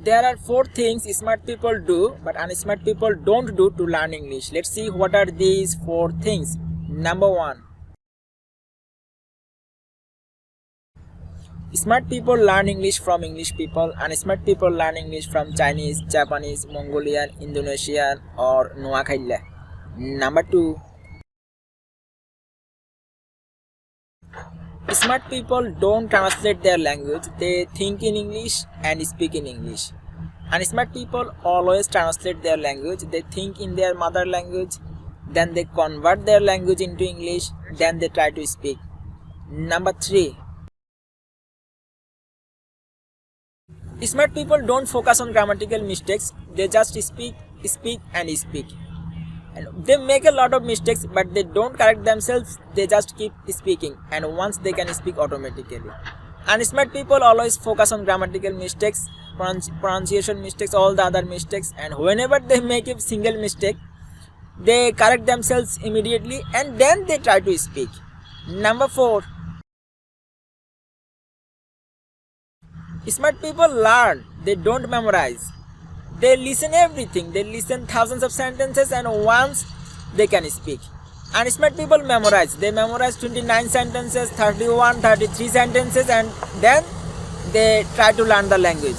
There are 4 things smart people do but unsmart people don't do to learn English. Let's see what are these 4 things. Number 1. Smart people learn English from English people, and smart people learn English from Chinese, Japanese, Mongolian, Indonesian, or Nuakhaile. Number 2. Smart people don't translate their language, they think in English and speak in English. And smart people always translate their language, they think in their mother language, then they convert their language into English, then they try to speak. Number 3. Smart people don't focus on grammatical mistakes, they just speak and speak. And they make a lot of mistakes but they don't correct themselves, they just keep speaking, and once they can speak automatically. And smart people always focus on grammatical mistakes, pronunciation mistakes, all the other mistakes, and whenever they make a single mistake, they correct themselves immediately and then they try to speak. Number 4. Smart people learn, they don't memorize. They listen everything, they listen thousands of sentences and once they can speak. And smart people memorize, they memorize 29 sentences, 31, 33 sentences, and then they try to learn the language.